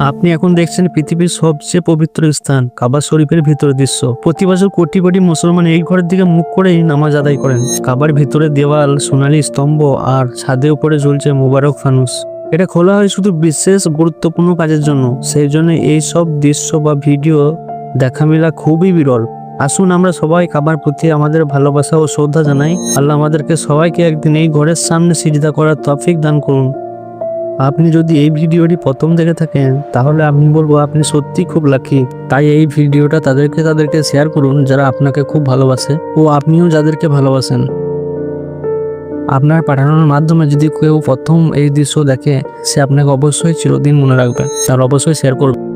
আপনি এখন দেখছেন পৃথিবীর সবচেয়ে পবিত্র স্থান কাবা শরীফের ভিতরের দৃশ্য। প্রতি বছর কোটি কোটি মুসলমান এই ঘরের দিকে মুখ করেই নামাজ আদায় করেন। কাবার ভিতরে দেওয়াল, সোনালী স্তম্ভ আর ছাদে উপরে ঝুলছে মোবারক ফানুস। এটা খোলা হয় শুধু বিশেষ গুরুত্বপূর্ণ কাজের জন্য। সেই জন্য এই সব দৃশ্য বা ভিডিও দেখা মেলা খুবই বিরল। আসুন আমরা সবাই কাবার প্রতি আমাদের ভালোবাসা ও শ্রদ্ধা জানাই। আল্লাহ আমাদেরকে সবাইকে একদিন এই ঘরের সামনে সিজদা করার তৌফিক দান করুন। আপনি যদি এই ভিডিওটি প্রথম দেখে থাকেন তাহলে আমি বলবো আপনি সত্যিই খুব লাকি। তাই এই ভিডিওটা তাদেরকে শেয়ার করুন যারা আপনাকে খুব ভালোবাসে ও আপনিও যাদেরকে ভালোবাসেন। আপনার পাঠানোর মাধ্যমে যদি কেউ প্রথম এই দৃশ্য দেখে, সে আপনাকে অবশ্যই চিরদিন মনে রাখবে আর অবশ্যই শেয়ার করবে।